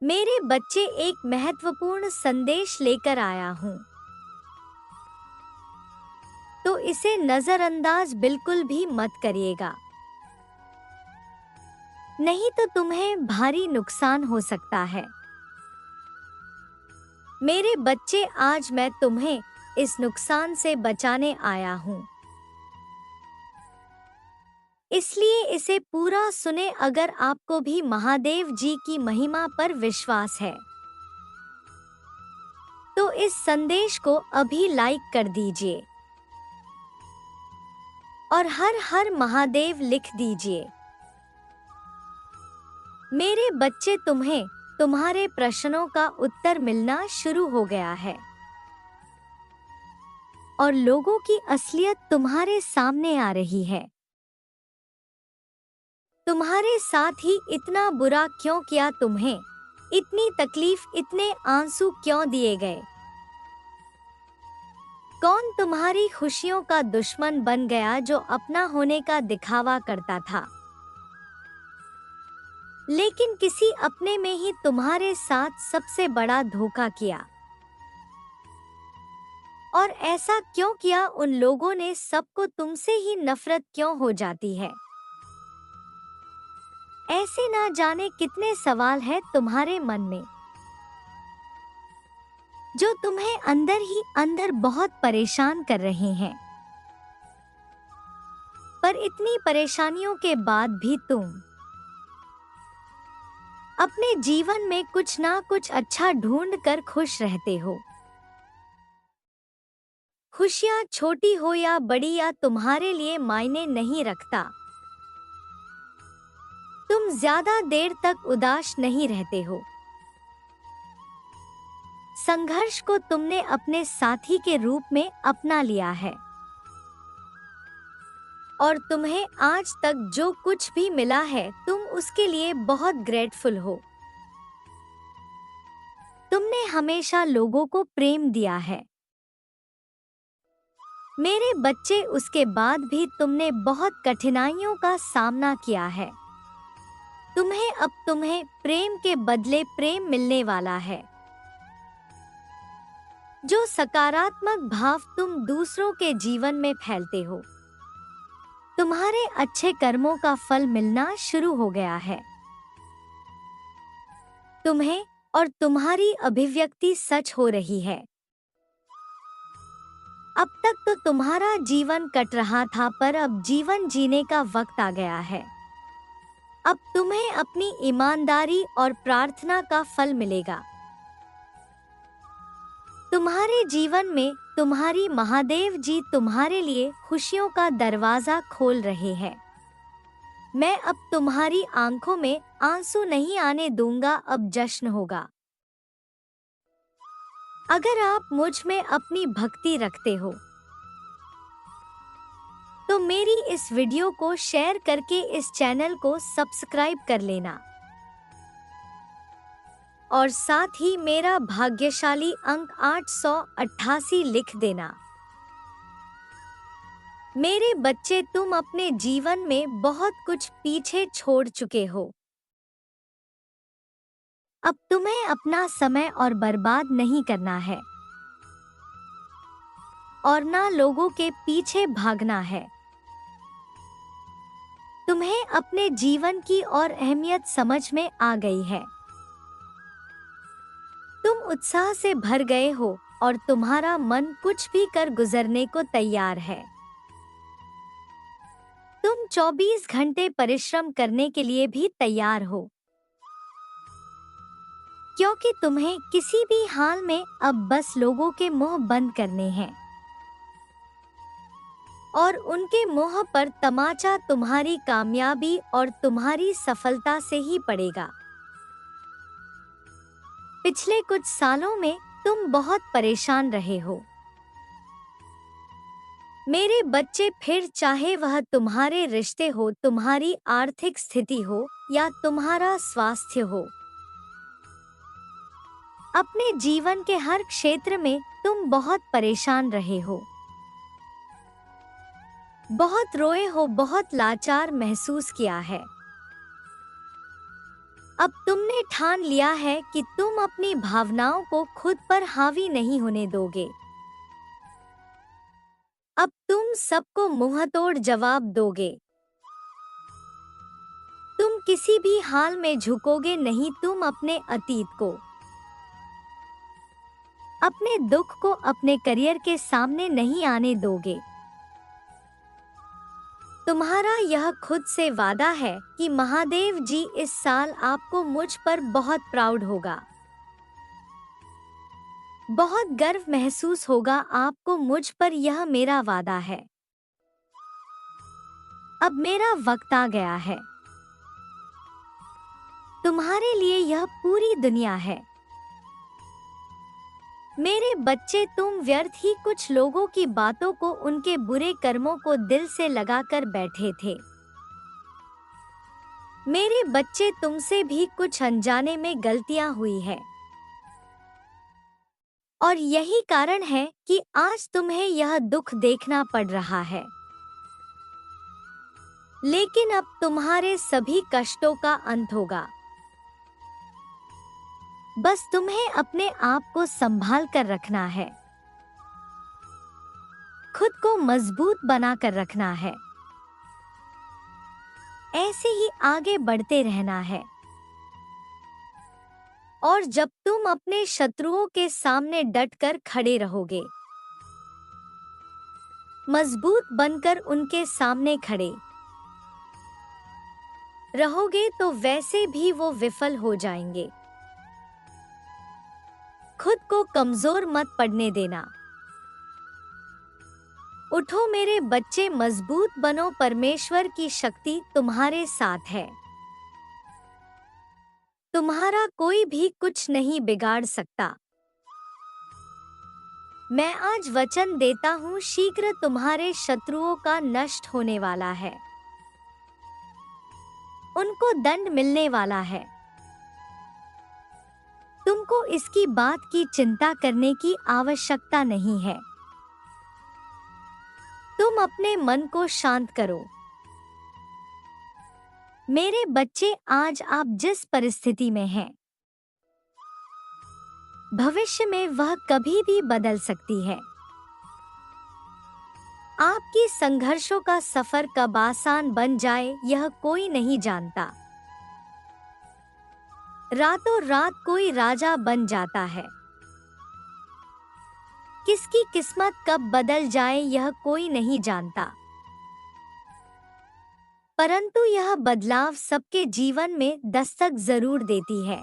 मेरे बच्चे, एक महत्वपूर्ण संदेश लेकर आया हूँ, तो इसे नजरअंदाज बिल्कुल भी मत करिएगा, नहीं तो तुम्हें भारी नुकसान हो सकता है। मेरे बच्चे, आज मैं तुम्हें इस नुकसान से बचाने आया हूँ, इसलिए इसे पूरा सुने। अगर आपको भी महादेव जी की महिमा पर विश्वास है तो इस संदेश को अभी लाइक कर दीजिए और हर हर महादेव लिख दीजिए। मेरे बच्चे, तुम्हें तुम्हारे प्रश्नों का उत्तर मिलना शुरू हो गया है और लोगों की असलियत तुम्हारे सामने आ रही है। तुम्हारे साथ ही इतना बुरा क्यों किया? तुम्हें इतनी तकलीफ, इतने आंसू क्यों दिए गए? कौन तुम्हारी खुशियों का दुश्मन बन गया, जो अपना होने का दिखावा करता था, लेकिन किसी अपने में ही तुम्हारे साथ सबसे बड़ा धोखा किया? और ऐसा क्यों किया? उन लोगों ने सबको तुमसे ही नफरत क्यों हो जाती है? ऐसे ना जाने कितने सवाल हैं तुम्हारे मन में, जो तुम्हें अंदर ही अंदर बहुत परेशान कर रहे हैं। पर इतनी परेशानियों के बाद भी तुम अपने जीवन में कुछ ना कुछ अच्छा ढूंढ कर खुश रहते हो। खुशियां छोटी हो या बड़ी, या तुम्हारे लिए मायने नहीं रखता। तुम ज्यादा देर तक उदास नहीं रहते हो। संघर्ष को तुमने अपने साथी के रूप में अपना लिया है और तुम्हें आज तक जो कुछ भी मिला है, तुम उसके लिए बहुत ग्रेटफुल हो। तुमने हमेशा लोगों को प्रेम दिया है। मेरे बच्चे, उसके बाद भी तुमने बहुत कठिनाइयों का सामना किया है। तुम्हें प्रेम के बदले प्रेम मिलने वाला है। जो सकारात्मक भाव तुम दूसरों के जीवन में फैलते हो, तुम्हारे अच्छे कर्मों का फल मिलना शुरू हो गया है। तुम्हें और तुम्हारी अभिव्यक्ति सच हो रही है। अब तक तो तुम्हारा जीवन कट रहा था, पर अब जीवन जीने का वक्त आ गया है। अब तुम्हें अपनी ईमानदारी और प्रार्थना का फल मिलेगा। तुम्हारे जीवन में तुम्हारी महादेव जी तुम्हारे लिए खुशियों का दरवाजा खोल रहे हैं। मैं अब तुम्हारी आंखों में आंसू नहीं आने दूंगा, अब जश्न होगा। अगर आप मुझ में अपनी भक्ति रखते हो तो मेरी इस वीडियो को शेयर करके इस चैनल को सब्सक्राइब कर लेना और साथ ही मेरा भाग्यशाली अंक 888 लिख देना। मेरे बच्चे, तुम अपने जीवन में बहुत कुछ पीछे छोड़ चुके हो। अब तुम्हें अपना समय और बर्बाद नहीं करना है और ना लोगों के पीछे भागना है। तुम्हें अपने जीवन की और अहमियत समझ में आ गई है। तुम उत्साह से भर गए हो और तुम्हारा मन कुछ भी कर गुजरने को तैयार है। तुम 24 घंटे परिश्रम करने के लिए भी तैयार हो, क्योंकि तुम्हें किसी भी हाल में अब बस लोगों के मुंह बंद करने हैं और उनके मुंह पर तमाचा तुम्हारी कामयाबी और तुम्हारी सफलता से ही पड़ेगा। पिछले कुछ सालों में तुम बहुत परेशान रहे हो। मेरे बच्चे, फिर चाहे वह तुम्हारे रिश्ते हो, तुम्हारी आर्थिक स्थिति हो या तुम्हारा स्वास्थ्य हो, अपने जीवन के हर क्षेत्र में तुम बहुत परेशान रहे हो, बहुत रोए हो, बहुत लाचार महसूस किया है। अब तुमने ठान लिया है कि तुम अपनी भावनाओं को खुद पर हावी नहीं होने दोगे। अब तुम सबको मुंहतोड़ जवाब दोगे। तुम किसी भी हाल में झुकोगे नहीं। तुम अपने अतीत को, अपने दुख को अपने करियर के सामने नहीं आने दोगे। तुम्हारा यह खुद से वादा है कि महादेव जी इस साल आपको मुझ पर बहुत प्राउड होगा, बहुत गर्व महसूस होगा आपको मुझ पर। यह मेरा वादा है। अब मेरा वक्त आ गया है। तुम्हारे लिए यह पूरी दुनिया है। मेरे बच्चे, तुम व्यर्थ ही कुछ लोगों की बातों को, उनके बुरे कर्मों को दिल से लगाकर बैठे थे। मेरे बच्चे, तुमसे भी कुछ अनजाने में गलतियां हुई है और यही कारण है कि आज तुम्हें यह दुख देखना पड़ रहा है। लेकिन अब तुम्हारे सभी कष्टों का अंत होगा। बस तुम्हें अपने आप को संभाल कर रखना है, खुद को मजबूत बना कर रखना है, ऐसे ही आगे बढ़ते रहना है। और जब तुम अपने शत्रुओं के सामने डटकर खड़े रहोगे, मजबूत बनकर उनके सामने खड़े रहोगे, तो वैसे भी वो विफल हो जाएंगे। खुद को कमजोर मत पड़ने देना। उठो मेरे बच्चे, मजबूत बनो। परमेश्वर की शक्ति तुम्हारे साथ है। तुम्हारा कोई भी कुछ नहीं बिगाड़ सकता। मैं आज वचन देता हूँ, शीघ्र तुम्हारे शत्रुओं का नष्ट होने वाला है, उनको दंड मिलने वाला है। तुमको इसकी बात की चिंता करने की आवश्यकता नहीं है। तुम अपने मन को शांत करो। मेरे बच्चे, आज आप जिस परिस्थिति में हैं, भविष्य में वह कभी भी बदल सकती है। आपकी संघर्षों का सफर कब आसान बन जाए, यह कोई नहीं जानता। रातों रात कोई राजा बन जाता है। किसकी किस्मत कब बदल जाए, यह कोई नहीं जानता। परंतु यह बदलाव सबके जीवन में दस्तक जरूर देती है।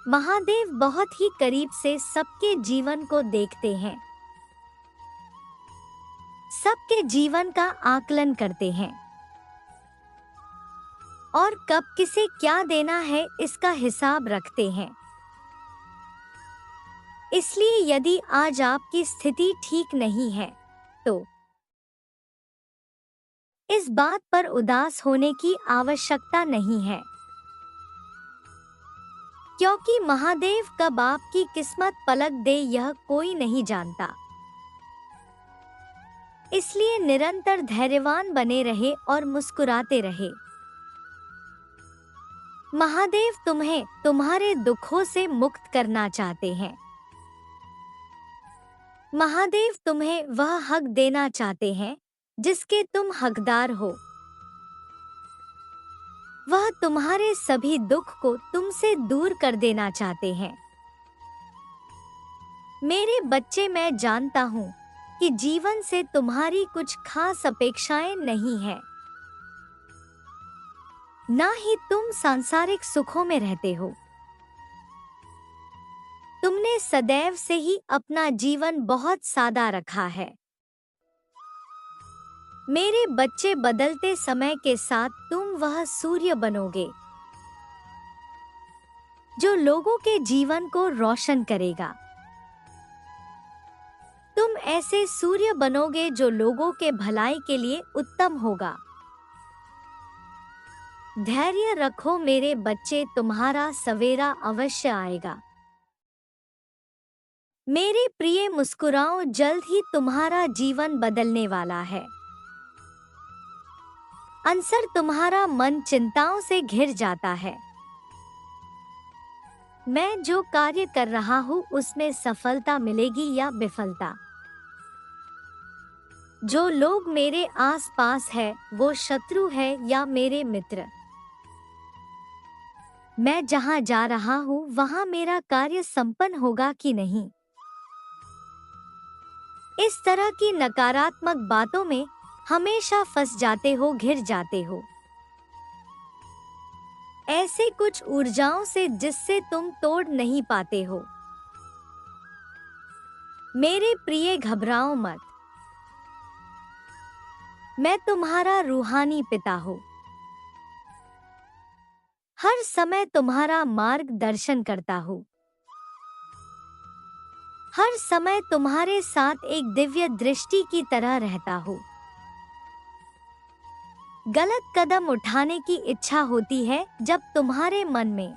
महादेव बहुत ही करीब से सबके जीवन को देखते हैं, सबके जीवन का आकलन करते हैं और कब किसे क्या देना है इसका हिसाब रखते हैं। इसलिए यदि आज आपकी स्थिति ठीक नहीं है तो इस बात पर उदास होने की आवश्यकता नहीं है, क्योंकि महादेव कब आपकी किस्मत पलट दे यह कोई नहीं जानता। इसलिए निरंतर धैर्यवान बने रहे और मुस्कुराते रहे। महादेव तुम्हें तुम्हारे दुखों से मुक्त करना चाहते हैं। महादेव तुम्हें वह हक देना चाहते हैं जिसके तुम हकदार हो। वह तुम्हारे सभी दुख को तुमसे दूर कर देना चाहते हैं। मेरे बच्चे, मैं जानता हूँ कि जीवन से तुम्हारी कुछ खास अपेक्षाएं नहीं है, ना ही तुम सांसारिक सुखों में रहते हो। तुमने सदैव से ही अपना जीवन बहुत सादा रखा है। मेरे बच्चे, बदलते समय के साथ तुम वह सूर्य बनोगे जो लोगों के जीवन को रोशन करेगा। तुम ऐसे सूर्य बनोगे जो लोगों के भलाई के लिए उत्तम होगा। धैर्य रखो मेरे बच्चे, तुम्हारा सवेरा अवश्य आएगा। मेरे प्रिय, मुस्कुराओ, जल्द ही तुम्हारा जीवन बदलने वाला है। अक्सर तुम्हारा मन चिंताओं से घिर जाता है। मैं जो कार्य कर रहा हूँ उसमें सफलता मिलेगी या विफलता। जो लोग मेरे आसपास है वो शत्रु है या मेरे मित्र। मैं जहाँ जा रहा हूँ वहाँ मेरा कार्य संपन्न होगा कि नहीं। इस तरह की नकारात्मक बातों में हमेशा फंस जाते हो, घिर जाते हो। ऐसे कुछ ऊर्जाओं से जिससे तुम तोड़ नहीं पाते हो। मेरे प्रिय, घबराओ मत। मैं तुम्हारा रूहानी पिता हूँ। हर समय तुम्हारा मार्गदर्शन करता हूँ। हर समय तुम्हारे साथ एक दिव्य दृष्टि की तरह रहता हूँ। गलत कदम उठाने की इच्छा होती है जब तुम्हारे मन में,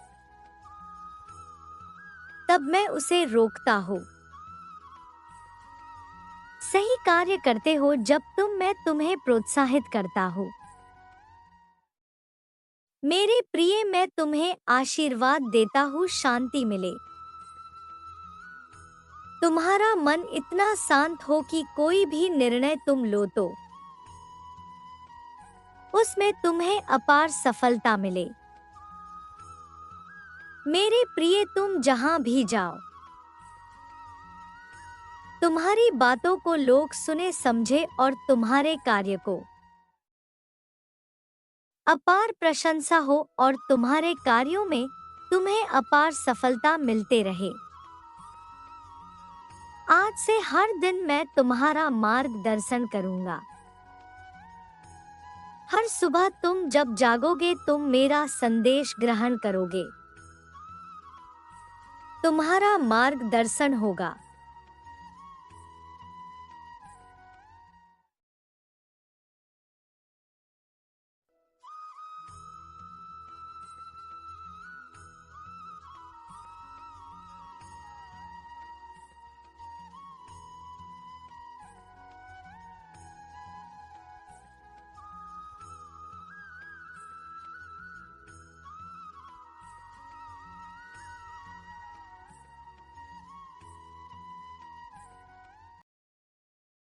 तब मैं उसे रोकता हूँ। सही कार्य करते हो जब मैं तुम्हें प्रोत्साहित करता हूँ। मेरे प्रिय, मैं तुम्हें आशीर्वाद देता हूँ, शांति मिले। तुम्हारा मन इतना शांत हो कि कोई भी निर्णय तुम लो तो उसमें तुम्हें अपार सफलता मिले। मेरे प्रिय, तुम जहां भी जाओ तुम्हारी बातों को लोग सुने समझे और तुम्हारे कार्य को अपार प्रशंसा हो और तुम्हारे कार्यों में तुम्हें अपार सफलता मिलते रहे। आज से हर दिन मैं तुम्हारा मार्गदर्शन करूंगा। हर सुबह तुम जब जागोगे तुम मेरा संदेश ग्रहण करोगे। तुम्हारा मार्गदर्शन होगा।